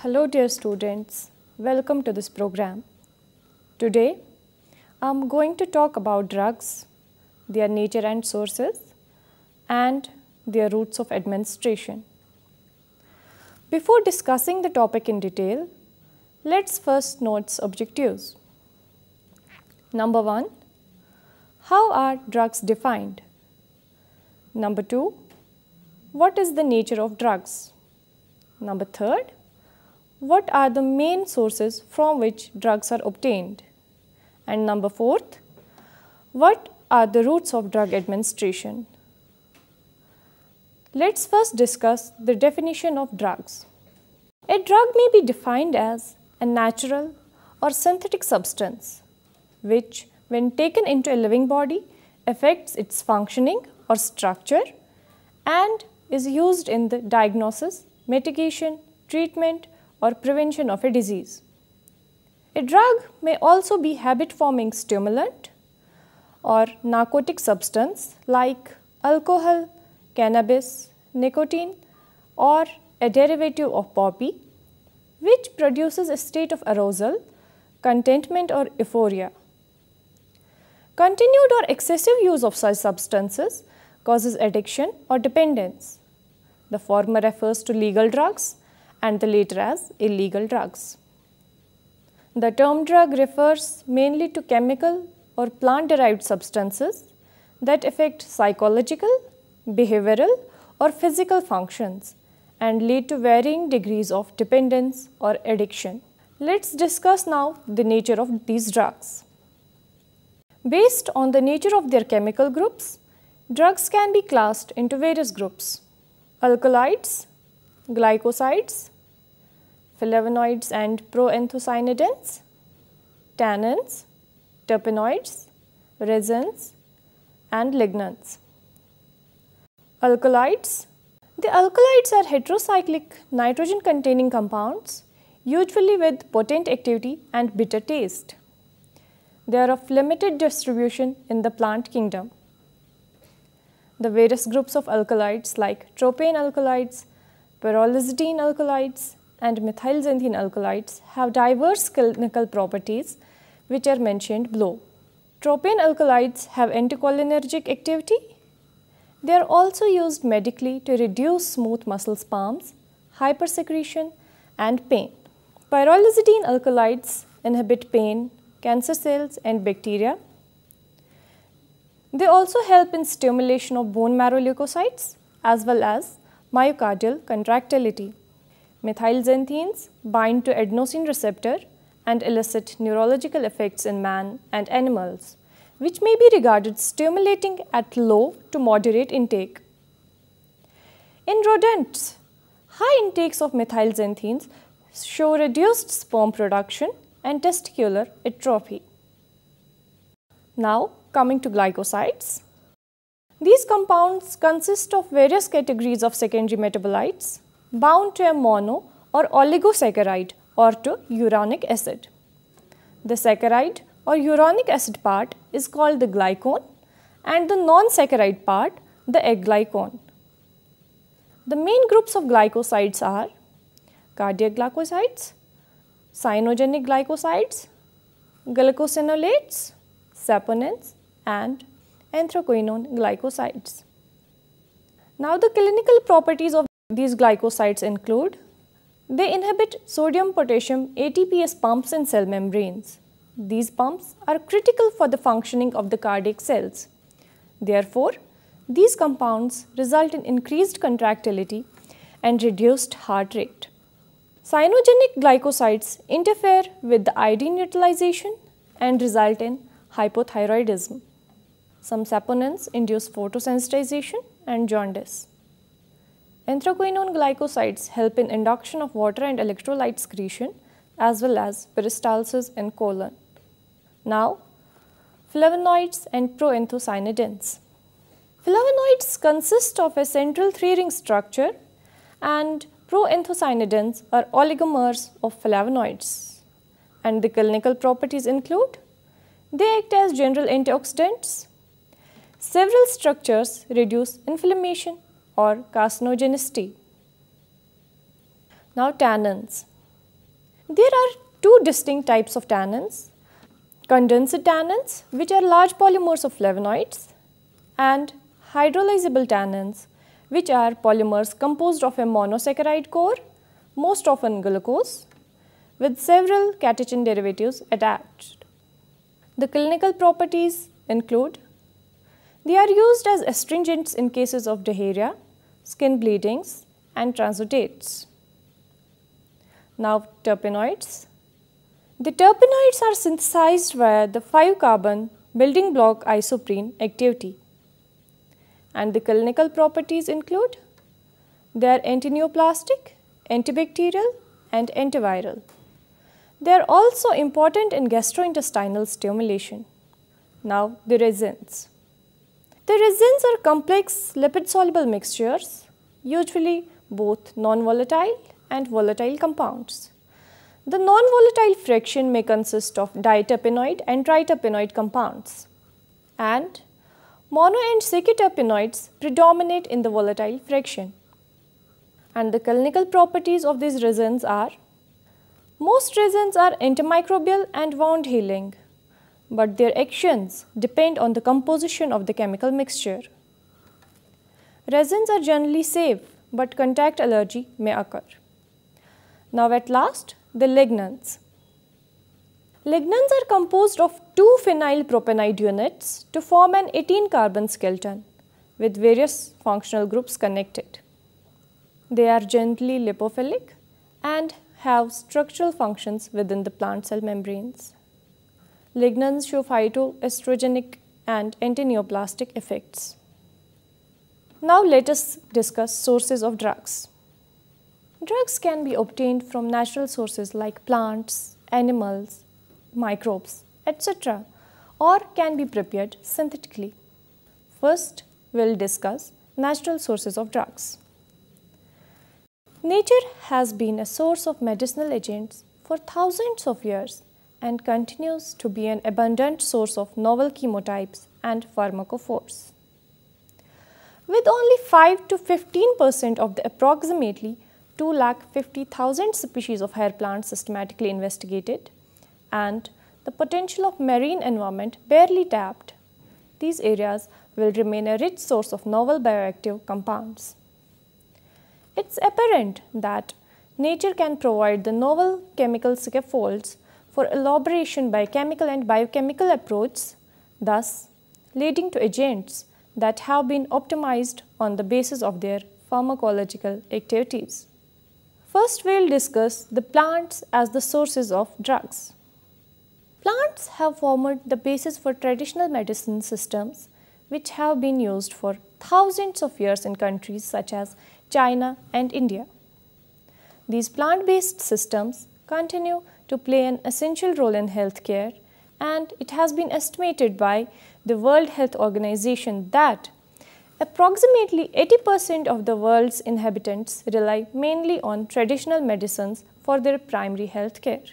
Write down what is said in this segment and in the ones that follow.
Hello dear students, welcome to this program. Today I am going to talk about drugs, their nature and sources, and their routes of administration. Before discussing the topic in detail, let's first note its objectives. Number 1. How are drugs defined? Number 2. What is the nature of drugs? Number 3. What are the main sources from which drugs are obtained? And number 4, what are the routes of drug administration? Let's first discuss the definition of drugs. A drug may be defined as a natural or synthetic substance which, when taken into a living body, affects its functioning or structure and is used in the diagnosis, mitigation, treatment, or prevention of a disease. A drug may also be habit-forming stimulant or narcotic substance like alcohol, cannabis, nicotine, or a derivative of poppy, which produces a state of arousal, contentment, or euphoria. Continued or excessive use of such substances causes addiction or dependence. The former refers to legal drugs and the later as illegal drugs. The term drug refers mainly to chemical or plant-derived substances that affect psychological, behavioral, or physical functions and lead to varying degrees of dependence or addiction. Let's discuss now the nature of these drugs. Based on the nature of their chemical groups, drugs can be classed into various groups: alkaloids, glycosides, flavonoids and proanthocyanidins, tannins, terpenoids, resins, and lignans. Alkaloids. The alkaloids are heterocyclic nitrogen-containing compounds, usually with potent activity and bitter taste. They are of limited distribution in the plant kingdom. The various groups of alkaloids like tropane alkaloids, pyrrolizidine alkaloids, and methylxanthine alkaloids have diverse clinical properties which are mentioned below. Tropane alkaloids have anticholinergic activity. They are also used medically to reduce smooth muscle spasms, hypersecretion, and pain. Pyrrolizidine alkaloids inhibit pain, cancer cells, and bacteria. They also help in stimulation of bone marrow leukocytes as well as myocardial contractility. Methylxanthines bind to adenosine receptor and elicit neurological effects in man and animals, which may be regarded stimulating at low to moderate intake. In rodents, high intakes of methylxanthines show reduced sperm production and testicular atrophy. Now, coming to glycosides. These compounds consist of various categories of secondary metabolites bound to a mono or oligosaccharide or to uronic acid. The saccharide or uronic acid part is called the glycone and the non-saccharide part the aglycone. The main groups of glycosides are cardiac glycosides, cyanogenic glycosides, glycosinolates, saponins, and anthraquinone glycosides. Now, the clinical properties of these glycosides include: they inhibit sodium-potassium ATPase pumps in cell membranes. These pumps are critical for the functioning of the cardiac cells. Therefore, these compounds result in increased contractility and reduced heart rate. Cyanogenic glycosides interfere with the iodine utilization and result in hypothyroidism. Some saponins induce photosensitization and jaundice. Anthraquinone glycosides help in induction of water and electrolyte excretion as well as peristalsis in colon. Now, flavonoids and proanthocyanidins. Flavonoids consist of a central 3-ring structure and proanthocyanidins are oligomers of flavonoids. And the clinical properties include: they act as general antioxidants. Several structures reduce inflammation or carcinogenicity. Now, tannins. There are two distinct types of tannins: condensed tannins, which are large polymers of flavonoids, and hydrolyzable tannins, which are polymers composed of a monosaccharide core, most often glucose, with several catechin derivatives attached. The clinical properties include: they are used as astringents in cases of diarrhea, skin bleedings, and transutates. Now, terpenoids. The terpenoids are synthesized via the 5-carbon building block isoprene activity. And the clinical properties include: they are antineoplastic, antibacterial, and antiviral. They are also important in gastrointestinal stimulation. Now, the resins. The resins are complex lipid-soluble mixtures, usually both non-volatile and volatile compounds. The non-volatile fraction may consist of diterpenoid and triterpenoid compounds, and mono and sesquiterpenoids predominate in the volatile fraction. And the clinical properties of these resins are: most resins are antimicrobial and wound healing, but their actions depend on the composition of the chemical mixture. Resins are generally safe, but contact allergy may occur. Now at last, the lignans. Lignans are composed of 2 phenyl propanide units to form an 18-carbon skeleton with various functional groups connected. They are gently lipophilic and have structural functions within the plant cell membranes. Lignans show phytoestrogenic and antineoplastic effects. Now let us discuss sources of drugs. Drugs can be obtained from natural sources like plants, animals, microbes, etc., or can be prepared synthetically. First, we will discuss natural sources of drugs. Nature has been a source of medicinal agents for thousands of years and continues to be an abundant source of novel chemotypes and pharmacophores. With only 5 to 15% of the approximately 250,000 species of hair plants systematically investigated and the potential of marine environment barely tapped, these areas will remain a rich source of novel bioactive compounds. It's apparent that nature can provide the novel chemical scaffolds for elaboration by chemical and biochemical approaches, thus leading to agents that have been optimized on the basis of their pharmacological activities. First, we will discuss the plants as the sources of drugs. Plants have formed the basis for traditional medicine systems which have been used for thousands of years in countries such as China and India. These plant-based systems continue to play an essential role in healthcare, and it has been estimated by the World Health Organization that approximately 80% of the world's inhabitants rely mainly on traditional medicines for their primary health care.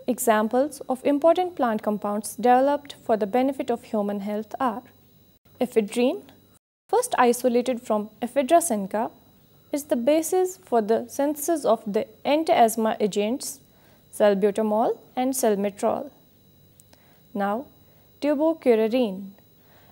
Examples of important plant compounds developed for the benefit of human health are: ephedrine, first isolated from Ephedra sinca, is the basis for the synthesis of the anti-asthma agents salbutamol and salmeterol. Now, tubocurarine.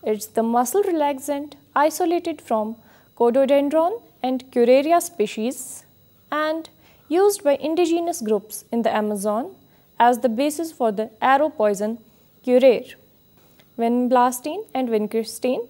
It's the muscle relaxant isolated from Cododendron and Curaria species and used by indigenous groups in the Amazon as the basis for the arrow poison curare. Vinblastine and vincristine,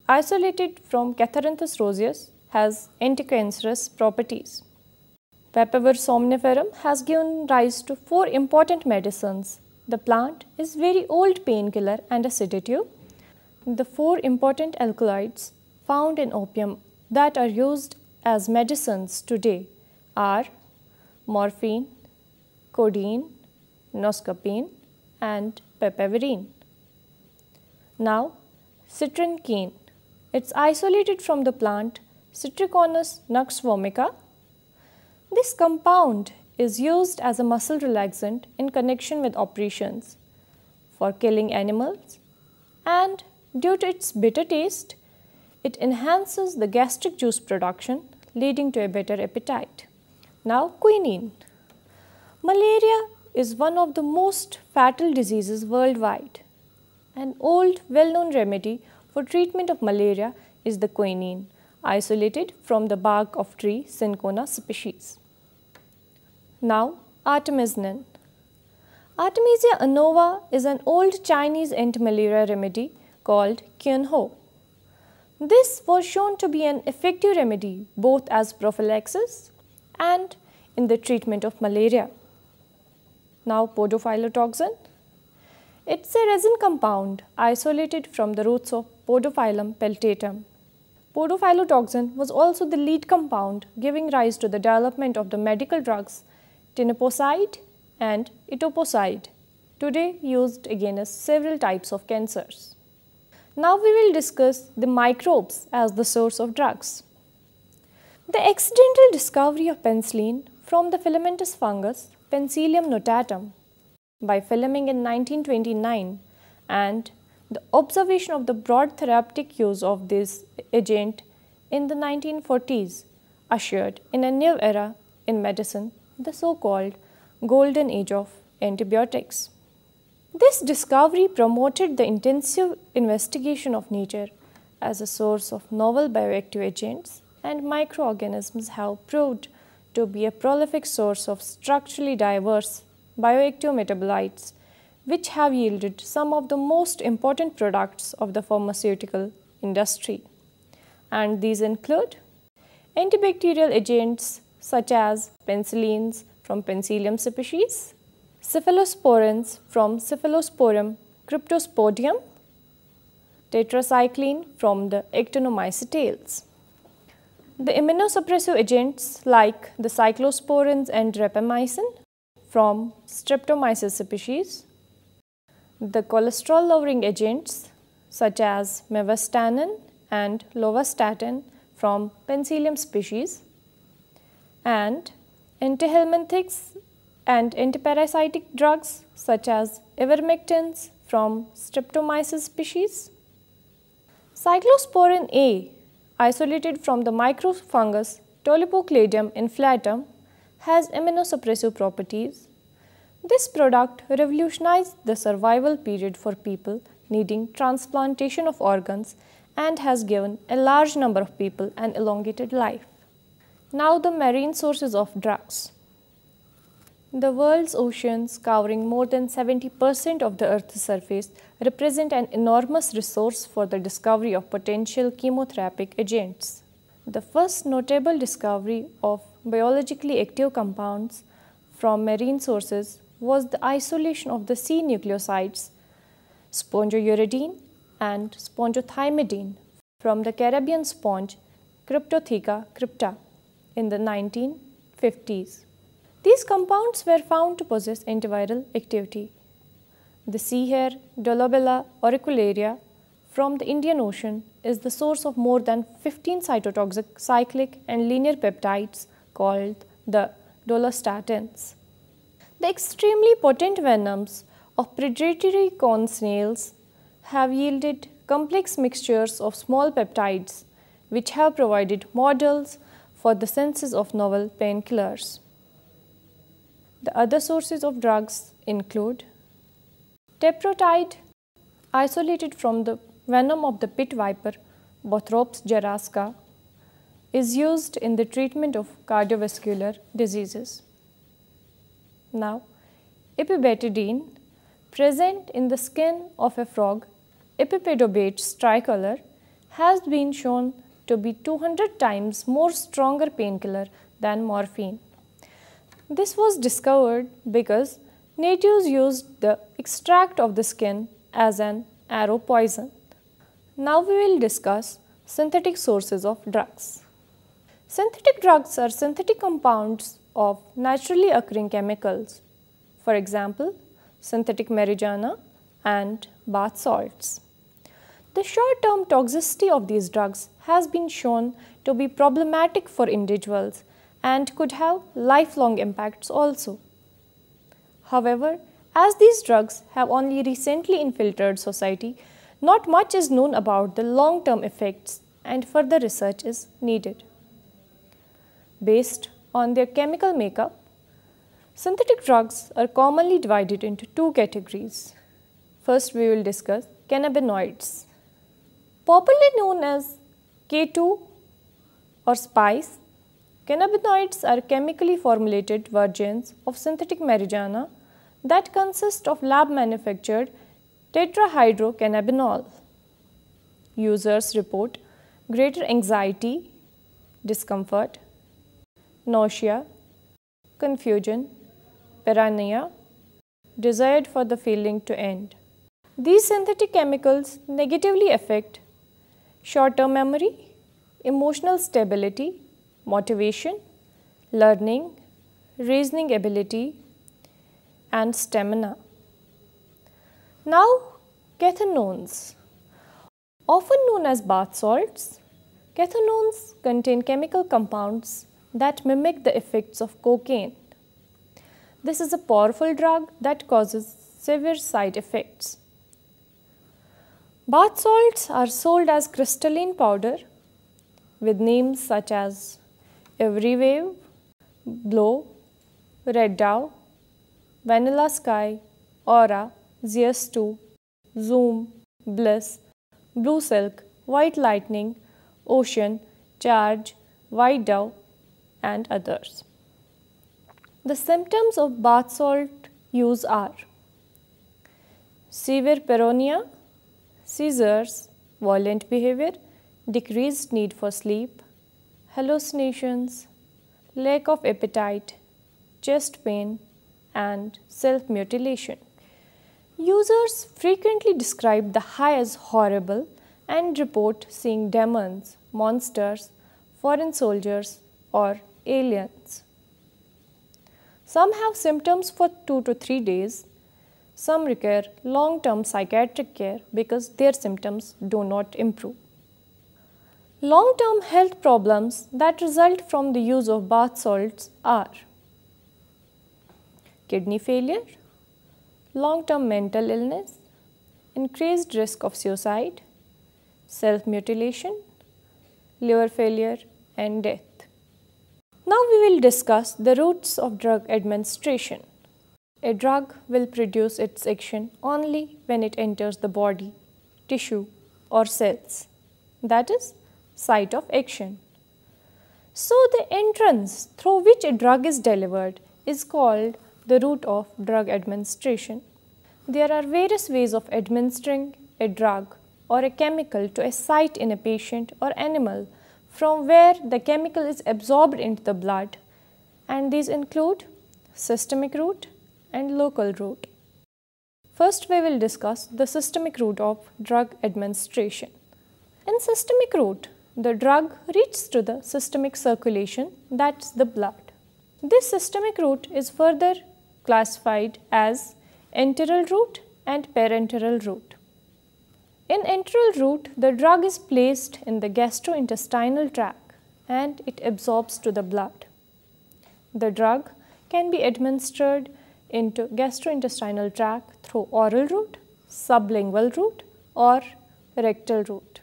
isolated from Catharanthus roseus, has anticancerous properties. Papaver somniferum has given rise to 4 important medicines. The plant is very old painkiller and a sedative. The 4 important alkaloids found in opium that are used as medicines today are morphine, codeine, noscapine, and papaverine. Now, citrinquine. It's isolated from the plant Citricornus nux vomica. This compound is used as a muscle relaxant in connection with operations for killing animals, and due to its bitter taste, it enhances the gastric juice production, leading to a better appetite. Now, quinine. Malaria is one of the most fatal diseases worldwide. An old, well-known remedy for treatment of malaria is the quinine, isolated from the bark of tree Cinchona species. Now, artemisinin. Artemisia annova is an old Chinese anti-malaria remedy called Qianhou. This was shown to be an effective remedy both as prophylaxis and in the treatment of malaria. Now, podophyllatoxin. It's a resin compound isolated from the roots of Podophyllum peltatum. Podophyllatoxin was also the lead compound giving rise to the development of the medical drugs tinoposide and etoposide, today used against several types of cancers. Now we will discuss the microbes as the source of drugs. The accidental discovery of penicillin from the filamentous fungus Penicillium notatum by Fleming in 1929 and the observation of the broad therapeutic use of this agent in the 1940s ushered in a new era in medicine, the so-called golden age of antibiotics. This discovery promoted the intensive investigation of nature as a source of novel bioactive agents, and microorganisms have proved to be a prolific source of structurally diverse bioactive metabolites, which have yielded some of the most important products of the pharmaceutical industry. And these include antibacterial agents such as penicillins from Penicillium species, cephalosporins from Cephalosporin cryptosporidium, tetracycline from the actinomycetales. The immunosuppressive agents like the cyclosporins and rapamycin from Streptomyces species, the cholesterol lowering agents such as mevastatin and lovastatin from Penicillium species, and antihelminthics and antiparasitic drugs such as ivermectins from Streptomyces species. Cyclosporin A, isolated from the microfungus Tolypocladium inflatum, has immunosuppressive properties. This product revolutionized the survival period for people needing transplantation of organs and has given a large number of people an elongated life. Now, the marine sources of drugs. The world's oceans, covering more than 70% of the Earth's surface, represent an enormous resource for the discovery of potential chemotherapeutic agents. The first notable discovery of biologically active compounds from marine sources was the isolation of the C nucleosides spongouridine and spongothymidine from the Caribbean sponge Cryptotheca crypta in the 1950s. These compounds were found to possess antiviral activity. The sea hare Dolabella auricularia from the Indian Ocean is the source of more than 15 cytotoxic cyclic and linear peptides called the dolostatins. The extremely potent venoms of predatory corn snails have yielded complex mixtures of small peptides which have provided models for the synthesis of novel painkillers. The other sources of drugs include teprotide, isolated from the venom of the pit viper Bothrops jarasca, is used in the treatment of cardiovascular diseases. Now, epibetidine, present in the skin of a frog Epipedobates tricolor, has been shown to be 200 times more stronger painkiller than morphine. This was discovered because natives used the extract of the skin as an arrow poison. Now we will discuss synthetic sources of drugs. Synthetic drugs are synthetic compounds of naturally occurring chemicals, for example, synthetic marijuana and bath salts. The short-term toxicity of these drugs has been shown to be problematic for individuals and could have lifelong impacts also. However, as these drugs have only recently infiltrated society, not much is known about the long-term effects and further research is needed. Based on their chemical makeup, synthetic drugs are commonly divided into two categories. First, we will discuss cannabinoids. Popularly known as K2 or spice, cannabinoids are chemically formulated versions of synthetic marijuana that consist of lab-manufactured tetrahydrocannabinol. Users report greater anxiety, discomfort, nausea, confusion, paranoia, desire for the feeling to end. These synthetic chemicals negatively affect short-term memory, emotional stability, motivation, learning, reasoning ability, and stamina. Now, cathinones. Often known as bath salts, cathinones contain chemical compounds that mimic the effects of cocaine. This is a powerful drug that causes severe side effects. Bath salts are sold as crystalline powder with names such as Everywave, Glow, Red Dove, Vanilla Sky, Aura, ZS2, Zoom, Bliss, Blue Silk, White Lightning, Ocean, Charge, White Dove, and others. The symptoms of bath salt use are severe paranoia, seizures, violent behavior, decreased need for sleep, hallucinations, lack of appetite, chest pain, and self-mutilation. Users frequently describe the high as horrible and report seeing demons, monsters, foreign soldiers, or aliens. Some have symptoms for 2 to 3 days. Some require long-term psychiatric care because their symptoms do not improve. Long-term health problems that result from the use of bath salts are kidney failure, long-term mental illness, increased risk of suicide, self-mutilation, liver failure, and death. Now we will discuss the routes of drug administration. A drug will produce its action only when it enters the body, tissue, or cells. That is, site of action. So the entrance through which a drug is delivered is called the route of drug administration. There are various ways of administering a drug or a chemical to a site in a patient or animal from where the chemical is absorbed into the blood, and these include systemic route and local route. First, we will discuss the systemic route of drug administration. In systemic route, the drug reaches to the systemic circulation, that's the blood. This systemic route is further classified as enteral route and parenteral route. In enteral route, the drug is placed in the gastrointestinal tract and it absorbs to the blood. The drug can be administered into gastrointestinal tract through oral route, sublingual route, or rectal route.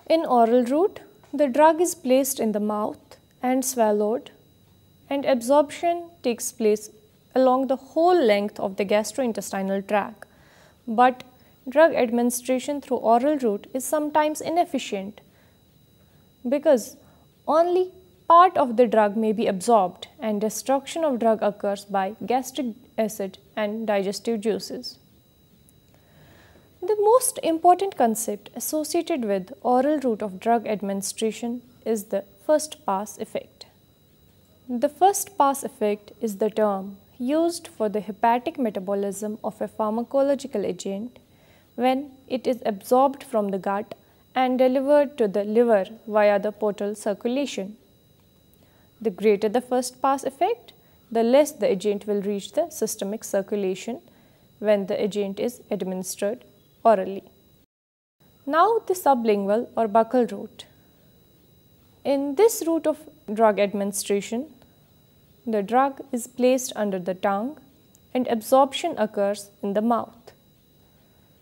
In oral route, the drug is placed in the mouth and swallowed, and absorption takes place along the whole length of the gastrointestinal tract. But drug administration through oral route is sometimes inefficient because only part of the drug may be absorbed and destruction of drug occurs by gastric acid and digestive juices. The most important concept associated with oral route of drug administration is the first pass effect. The first pass effect is the term used for the hepatic metabolism of a pharmacological agent when it is absorbed from the gut and delivered to the liver via the portal circulation. The greater the first pass effect, the less the agent will reach the systemic circulation when the agent is administered orally. Now the sublingual or buccal route. In this route of drug administration, the drug is placed under the tongue and absorption occurs in the mouth.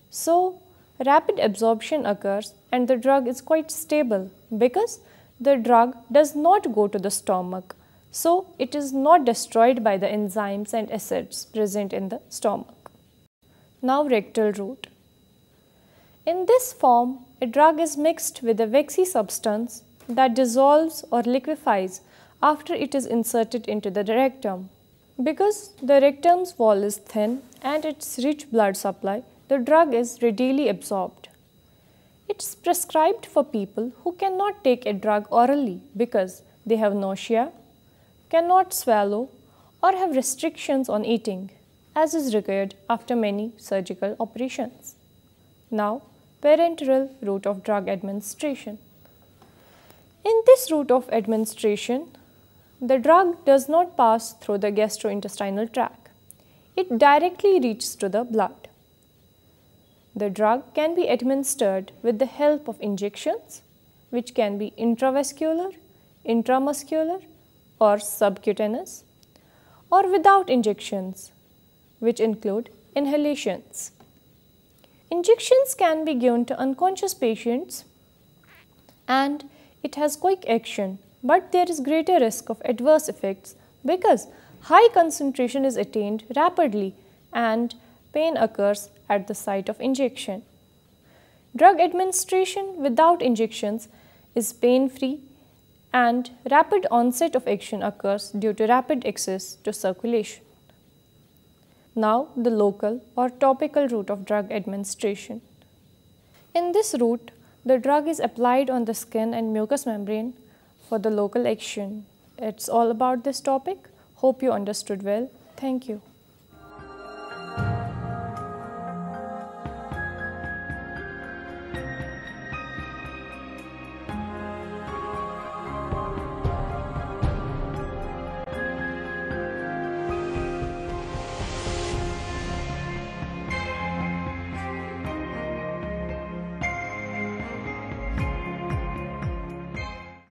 So, rapid absorption occurs and the drug is quite stable because the drug does not go to the stomach. so it is not destroyed by the enzymes and acids present in the stomach. Now rectal route. In this form, a drug is mixed with a waxy substance that dissolves or liquefies after it is inserted into the rectum. Because the rectum's wall is thin and its rich blood supply, the drug is readily absorbed. It is prescribed for people who cannot take a drug orally because they have nausea, cannot swallow, or have restrictions on eating, as is required after many surgical operations. Now, parenteral route of drug administration. In this route of administration, the drug does not pass through the gastrointestinal tract. It directly reaches to the blood. The drug can be administered with the help of injections, which can be intravascular, intramuscular, or subcutaneous, or without injections, which include inhalations. Injections can be given to unconscious patients and it has quick action, but there is greater risk of adverse effects because high concentration is attained rapidly and pain occurs at the site of injection. Drug administration without injections is pain-free and rapid onset of action occurs due to rapid access to circulation. Now, the local or topical route of drug administration. In this route, the drug is applied on the skin and mucous membrane for the local action. It's all about this topic. Hope you understood well. Thank you.